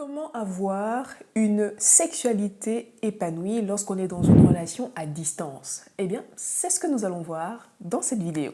Comment avoir une sexualité épanouie lorsqu'on est dans une relation à distance? Eh bien, c'est ce que nous allons voir dans cette vidéo.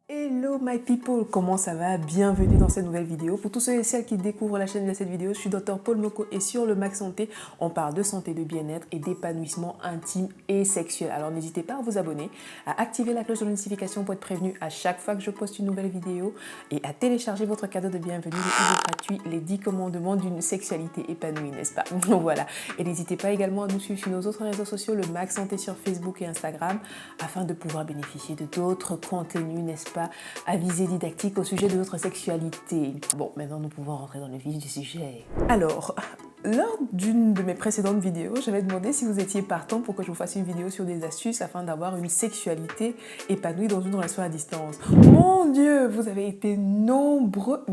Hello my people, comment ça va? Bienvenue dans cette nouvelle vidéo. Pour tous ceux et celles qui découvrent la chaîne de cette vidéo, je suis Dr Paul Moko et sur le Max Santé, on parle de santé, de bien-être et d'épanouissement intime et sexuel. Alors n'hésitez pas à vous abonner, à activer la cloche de notification pour être prévenu à chaque fois que je poste une nouvelle vidéo et à télécharger votre cadeau de bienvenue, le e-book gratuit, les 10 commandements d'une sexualité épanouie, n'est-ce pas? Voilà. Et n'hésitez pas également à nous suivre sur nos autres réseaux sociaux, le Max Santé sur Facebook et Instagram, afin de pouvoir bénéficier de d'autres contenus, n'est-ce pas, à visée didactique au sujet de notre sexualité. Bon, maintenant nous pouvons rentrer dans le vif du sujet. Alors, lors d'une de mes précédentes vidéos, j'avais demandé si vous étiez partant pour que je vous fasse une vidéo sur des astuces afin d'avoir une sexualité épanouie dans une relation à distance. Mon Dieu, vous avez été nombreuses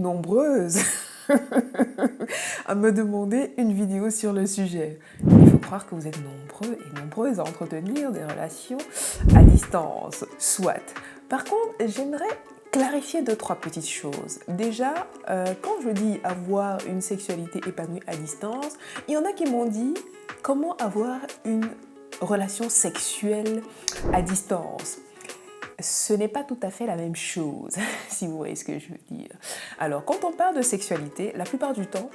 à me demander une vidéo sur le sujet. Il faut croire que vous êtes nombreux et nombreuses à entretenir des relations à distance. Soit. Par contre, j'aimerais clarifier 2-3 petites choses. Déjà, quand je dis avoir une sexualité épanouie à distance, il y en a qui m'ont dit comment avoir une relation sexuelle à distance. Ce n'est pas tout à fait la même chose, si vous voyez ce que je veux dire. Alors, quand on parle de sexualité, la plupart du temps,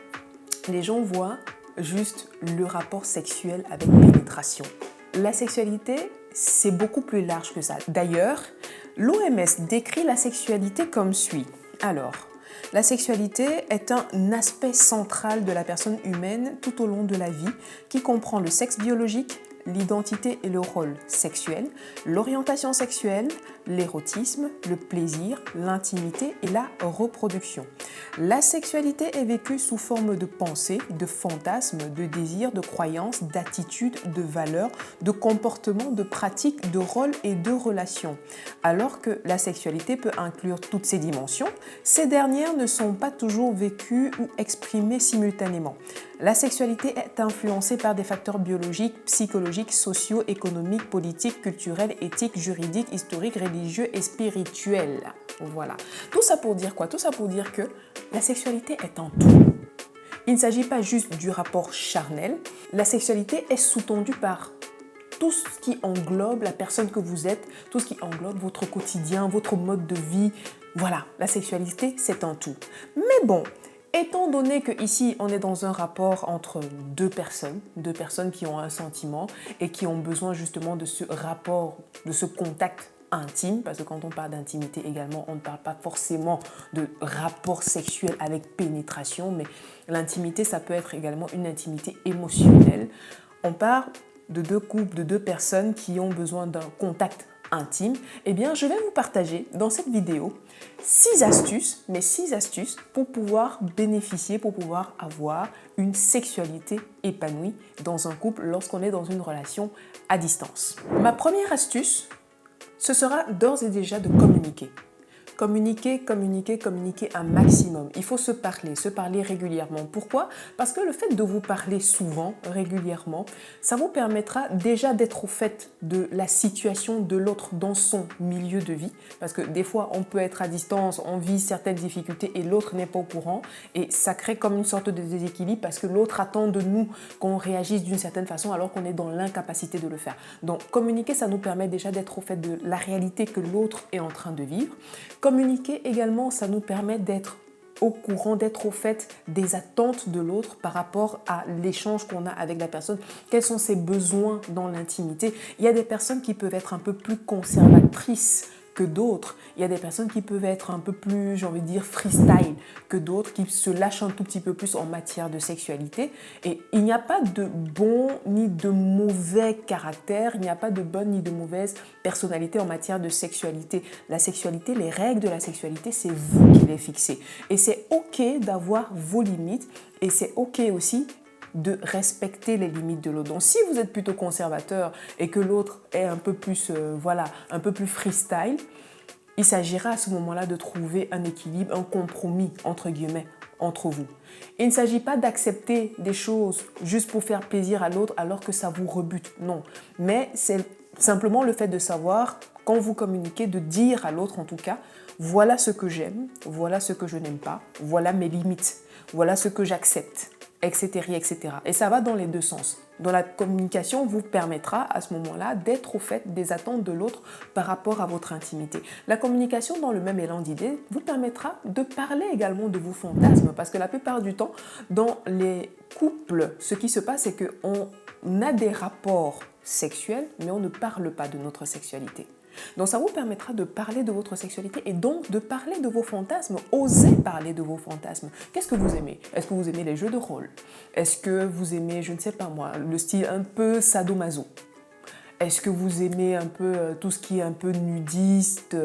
les gens voient juste le rapport sexuel avec pénétration. La sexualité, c'est beaucoup plus large que ça. D'ailleurs, l'OMS décrit la sexualité comme suit. Alors, la sexualité est un aspect central de la personne humaine tout au long de la vie qui comprend le sexe biologique, l'identité et le rôle sexuel, l'orientation sexuelle, l'érotisme, le plaisir, l'intimité et la reproduction. La sexualité est vécue sous forme de pensée, de fantasmes, de désirs, de croyances, d'attitudes, de valeurs, de comportements, de pratiques, de rôles et de relations. Alors que la sexualité peut inclure toutes ces dimensions, ces dernières ne sont pas toujours vécues ou exprimées simultanément. La sexualité est influencée par des facteurs biologiques, psychologiques, sociaux, économiques, politiques, culturels, éthiques, juridiques, historiques, religieux et spirituels. Voilà. Tout ça pour dire quoi? Tout ça pour dire que la sexualité est un tout. Il ne s'agit pas juste du rapport charnel. La sexualité est sous-tendue par tout ce qui englobe la personne que vous êtes, tout ce qui englobe votre quotidien, votre mode de vie. Voilà, la sexualité, c'est un tout. Mais bon, étant donné qu'ici, on est dans un rapport entre deux personnes qui ont un sentiment et qui ont besoin justement de ce rapport, de ce contact intime, parce que quand on parle d'intimité également, on ne parle pas forcément de rapport sexuel avec pénétration, mais l'intimité, ça peut être également une intimité émotionnelle. On parle de deux couples, de deux personnes qui ont besoin d'un contact intime. Eh bien, je vais vous partager dans cette vidéo 6 astuces, mais 6 astuces pour pouvoir bénéficier, pour pouvoir avoir une sexualité épanouie dans un couple lorsqu'on est dans une relation à distance. Ma première astuce, ce sera d'ores et déjà de communiquer. Communiquer un maximum. Il faut se parler régulièrement. Pourquoi? Parce que le fait de vous parler souvent, régulièrement, ça vous permettra déjà d'être au fait de la situation de l'autre dans son milieu de vie. Parce que des fois, on peut être à distance, on vit certaines difficultés et l'autre n'est pas au courant. Et ça crée comme une sorte de déséquilibre parce que l'autre attend de nous qu'on réagisse d'une certaine façon alors qu'on est dans l'incapacité de le faire. Donc, communiquer, ça nous permet déjà d'être au fait de la réalité que l'autre est en train de vivre. Communiquer également, ça nous permet d'être au courant, d'être au fait des attentes de l'autre par rapport à l'échange qu'on a avec la personne. Quels sont ses besoins dans l'intimité? Il y a des personnes qui peuvent être un peu plus conservatrices que d'autres. Il y a des personnes qui peuvent être un peu plus, j'ai envie de dire, freestyle que d'autres, qui se lâchent un tout petit peu plus en matière de sexualité. Et il n'y a pas de bon ni de mauvais caractère, il n'y a pas de bonne ni de mauvaise personnalité en matière de sexualité. La sexualité, les règles de la sexualité, c'est vous qui les fixez. Et c'est OK d'avoir vos limites et c'est OK aussi de respecter les limites de l'autre. Donc si vous êtes plutôt conservateur et que l'autre est un peu plus, un peu plus freestyle, Il s'agira à ce moment-là de trouver un équilibre, un compromis, entre guillemets, entre vous. Il ne s'agit pas d'accepter des choses juste pour faire plaisir à l'autre alors que ça vous rebute, non. Mais c'est simplement le fait de savoir, quand vous communiquez, de dire à l'autre en tout cas, voilà ce que j'aime, voilà ce que je n'aime pas, voilà mes limites, voilà ce que j'accepte, etc., etc. Et ça va dans les deux sens. Dans la communication vous permettra à ce moment-là d'être au fait des attentes de l'autre par rapport à votre intimité. La communication dans le même élan d'idées vous permettra de parler également de vos fantasmes parce que la plupart du temps, dans les couples, ce qui se passe, c'est qu'on a des rapports sexuels, mais on ne parle pas de notre sexualité. Donc ça vous permettra de parler de votre sexualité et donc de parler de vos fantasmes. Osez parler de vos fantasmes. Qu'est-ce que vous aimez? Est-ce que vous aimez les jeux de rôle? Est-ce que vous aimez, je ne sais pas moi, le style un peu sadomaso? Est-ce que vous aimez un peu tout ce qui est un peu nudiste,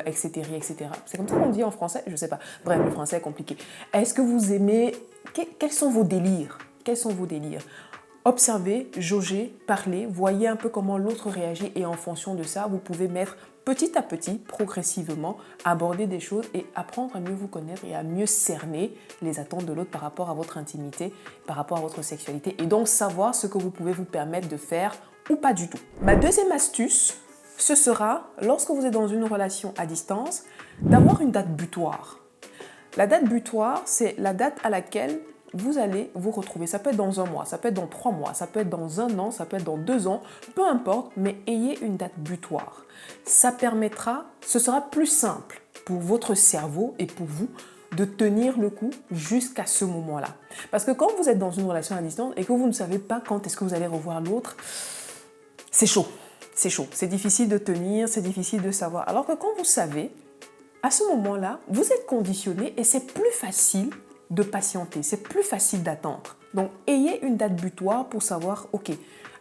etc., etc. C'est comme ça qu'on dit en français? Je ne sais pas. Bref, le français est compliqué. Est-ce que vous aimez... Quels sont vos délires? Quels sont vos délires? Observez, jaugez, parlez, voyez un peu comment l'autre réagit et en fonction de ça, vous pouvez mettre petit à petit, progressivement, aborder des choses et apprendre à mieux vous connaître et à mieux cerner les attentes de l'autre par rapport à votre intimité, par rapport à votre sexualité et donc savoir ce que vous pouvez vous permettre de faire ou pas du tout. Ma deuxième astuce, ce sera, lorsque vous êtes dans une relation à distance, d'avoir une date butoir. La date butoir, c'est la date à laquelle vous allez vous retrouver. Ça peut être dans un mois, ça peut être dans 3 mois, ça peut être dans un an, ça peut être dans 2 ans, peu importe, mais ayez une date butoir. Ça permettra, ce sera plus simple pour votre cerveau et pour vous de tenir le coup jusqu'à ce moment-là. Parce que quand vous êtes dans une relation à distance et que vous ne savez pas quand est-ce que vous allez revoir l'autre, c'est chaud, c'est chaud, c'est difficile de tenir, c'est difficile de savoir. Alors que quand vous savez, à ce moment-là, vous êtes conditionné et c'est plus facile de patienter, c'est plus facile d'attendre. Donc, ayez une date butoir pour savoir, ok,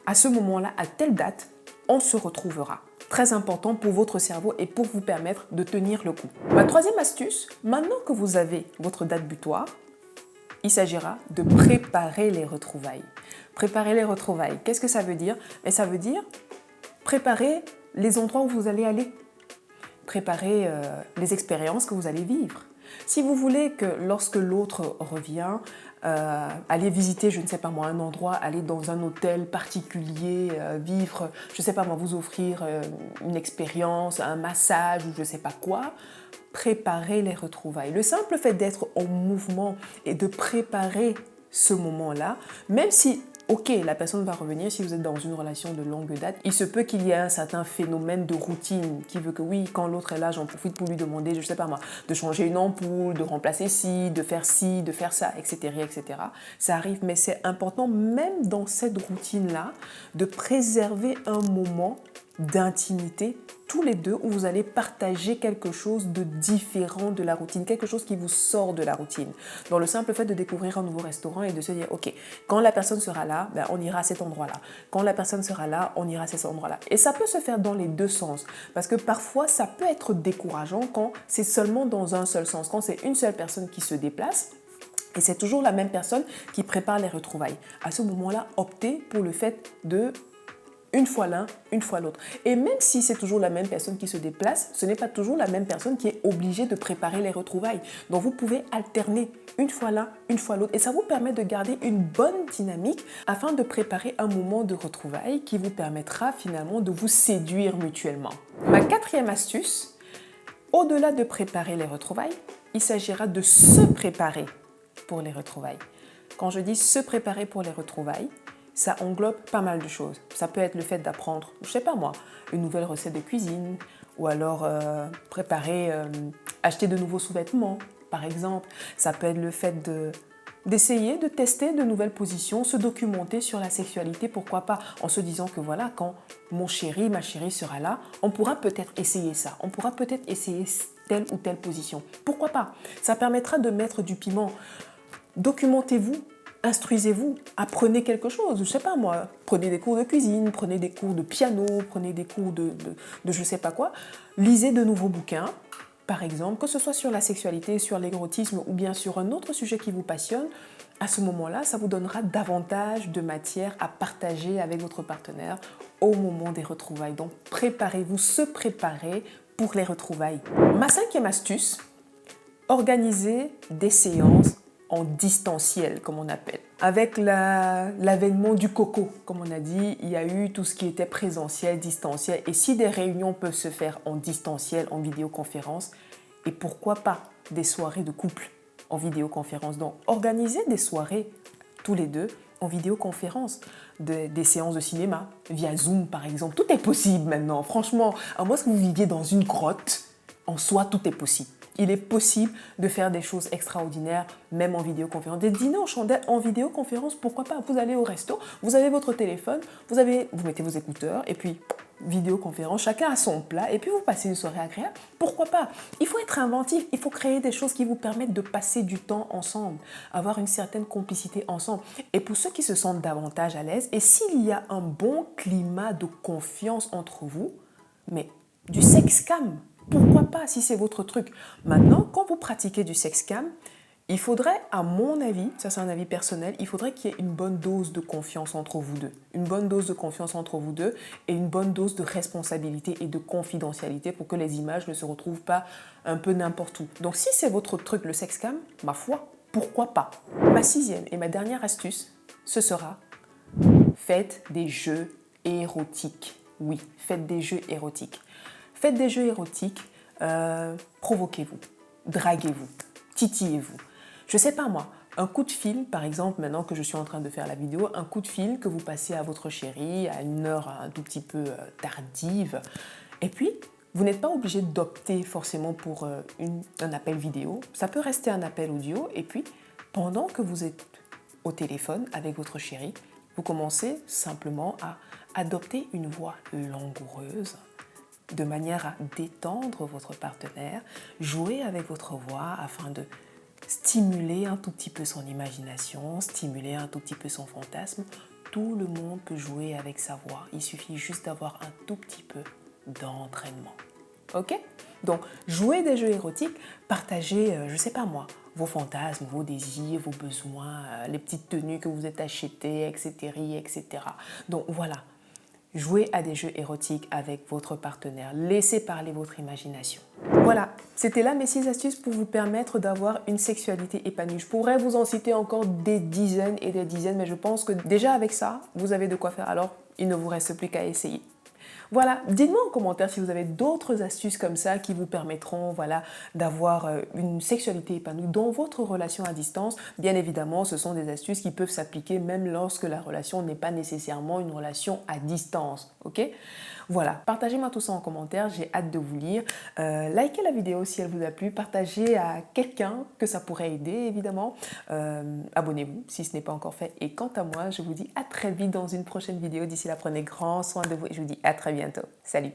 à ce moment-là, à telle date, on se retrouvera. Très important pour votre cerveau et pour vous permettre de tenir le coup. Ma troisième astuce, maintenant que vous avez votre date butoir, il s'agira de préparer les retrouvailles. Préparer les retrouvailles, qu'est-ce que ça veut dire? Mais ça veut dire préparer les endroits où vous allez aller. Préparer les expériences que vous allez vivre. Si vous voulez que lorsque l'autre revient, aller visiter, je ne sais pas moi, un endroit, aller dans un hôtel particulier, vivre, je ne sais pas moi, vous offrir une expérience, un massage ou je ne sais pas quoi, préparer les retrouvailles. Le simple fait d'être en mouvement et de préparer ce moment-là, même si ok, la personne va revenir si vous êtes dans une relation de longue date. Il se peut qu'il y ait un certain phénomène de routine qui veut que oui, quand l'autre est là, j'en profite pour lui demander, je ne sais pas moi, de changer une ampoule, de remplacer ci, de faire ça, etc., etc. Ça arrive, mais c'est important même dans cette routine-là de préserver un moment d'intimité tous les deux où vous allez partager quelque chose de différent de la routine, quelque chose qui vous sort de la routine. Dans le simple fait de découvrir un nouveau restaurant et de se dire, ok, quand la personne sera là, ben, on ira à cet endroit-là. Quand la personne sera là, on ira à cet endroit-là. Et ça peut se faire dans les deux sens, parce que parfois, ça peut être décourageant quand c'est seulement dans un seul sens, quand c'est une seule personne qui se déplace. Et c'est toujours la même personne qui prépare les retrouvailles. À ce moment-là, optez pour le fait de une fois l'un, une fois l'autre. Et même si c'est toujours la même personne qui se déplace, ce n'est pas toujours la même personne qui est obligée de préparer les retrouvailles. Donc vous pouvez alterner une fois l'un, une fois l'autre. Et ça vous permet de garder une bonne dynamique afin de préparer un moment de retrouvailles qui vous permettra finalement de vous séduire mutuellement. Ma quatrième astuce, au-delà de préparer les retrouvailles, il s'agira de se préparer pour les retrouvailles. Quand je dis se préparer pour les retrouvailles, ça englobe pas mal de choses. Ça peut être le fait d'apprendre, je sais pas moi, une nouvelle recette de cuisine, ou alors préparer, acheter de nouveaux sous-vêtements, par exemple. Ça peut être le fait d'essayer de tester de nouvelles positions, se documenter sur la sexualité, pourquoi pas, en se disant que voilà, quand mon chéri, ma chérie sera là, on pourra peut-être essayer ça, on pourra peut-être essayer telle ou telle position. Pourquoi pas? Ça permettra de mettre du piment. Documentez-vous. Instruisez-vous, apprenez quelque chose, je ne sais pas moi, prenez des cours de cuisine, prenez des cours de piano, prenez des cours de je ne sais pas quoi, lisez de nouveaux bouquins, par exemple, que ce soit sur la sexualité, sur l'érotisme ou bien sur un autre sujet qui vous passionne, à ce moment-là, ça vous donnera davantage de matière à partager avec votre partenaire au moment des retrouvailles. Donc préparez-vous, se préparer pour les retrouvailles. Ma 5e astuce, organiser des séances en distanciel, comme on appelle. Avec l'avènement du coco, comme on a dit, il y a eu tout ce qui était présentiel, distanciel. Et si des réunions peuvent se faire en distanciel, en vidéoconférence, et pourquoi pas des soirées de couple en vidéoconférence. Donc, organisez des soirées tous les deux en vidéoconférence, des séances de cinéma via Zoom par exemple. Tout est possible maintenant, franchement. À moins que vous viviez dans une grotte, en soi, tout est possible. Il est possible de faire des choses extraordinaires, même en vidéoconférence. Des dîners en chandelle en vidéoconférence, pourquoi pas? Vous allez au resto, vous avez votre téléphone, vous mettez vos écouteurs et puis vidéoconférence, chacun a son plat et puis vous passez une soirée agréable. Pourquoi pas? Il faut être inventif, il faut créer des choses qui vous permettent de passer du temps ensemble, avoir une certaine complicité ensemble. Et pour ceux qui se sentent davantage à l'aise, et s'il y a un bon climat de confiance entre vous, mais du sex cam, pourquoi pas si c'est votre truc? Maintenant, quand vous pratiquez du sex cam, il faudrait, à mon avis, ça c'est un avis personnel, il faudrait qu'il y ait une bonne dose de confiance entre vous deux. Une bonne dose de confiance entre vous deux et une bonne dose de responsabilité et de confidentialité pour que les images ne se retrouvent pas un peu n'importe où. Donc si c'est votre truc, le sex cam, ma foi, pourquoi pas? Ma 6e et ma dernière astuce, ce sera faites des jeux érotiques. Oui, faites des jeux érotiques. Faites des jeux érotiques, provoquez-vous, draguez-vous, titillez-vous. Je sais pas moi, un coup de fil, par exemple, maintenant que je suis en train de faire la vidéo, un coup de fil que vous passez à votre chérie à une heure un tout petit peu tardive. Et puis, vous n'êtes pas obligé d'opter forcément pour un appel vidéo. Ça peut rester un appel audio. Et puis, pendant que vous êtes au téléphone avec votre chérie, vous commencez simplement à adopter une voix langoureuse, de manière à détendre votre partenaire, jouer avec votre voix afin de stimuler un tout petit peu son imagination, stimuler un tout petit peu son fantasme. Tout le monde peut jouer avec sa voix. Il suffit juste d'avoir un tout petit peu d'entraînement. Ok? Donc, jouez des jeux érotiques, partagez, je sais pas moi, vos fantasmes, vos désirs, vos besoins, les petites tenues que vous êtes achetées, etc., etc. Donc voilà. Jouez à des jeux érotiques avec votre partenaire. Laissez parler votre imagination. Voilà, c'était là mes 6 astuces pour vous permettre d'avoir une sexualité épanouie. Je pourrais vous en citer encore des dizaines et des dizaines, mais je pense que déjà avec ça, vous avez de quoi faire. Alors, il ne vous reste plus qu'à essayer. Voilà, dites-moi en commentaire si vous avez d'autres astuces comme ça qui vous permettront d'avoir une sexualité épanouie dans votre relation à distance. Bien évidemment, ce sont des astuces qui peuvent s'appliquer même lorsque la relation n'est pas nécessairement une relation à distance. Ok? Voilà, partagez-moi tout ça en commentaire, j'ai hâte de vous lire. Likez la vidéo si elle vous a plu, partagez à quelqu'un que ça pourrait aider évidemment. Abonnez-vous si ce n'est pas encore fait. Et quant à moi, je vous dis à très vite dans une prochaine vidéo. D'ici là, prenez grand soin de vous et je vous dis à très bientôt. Salut!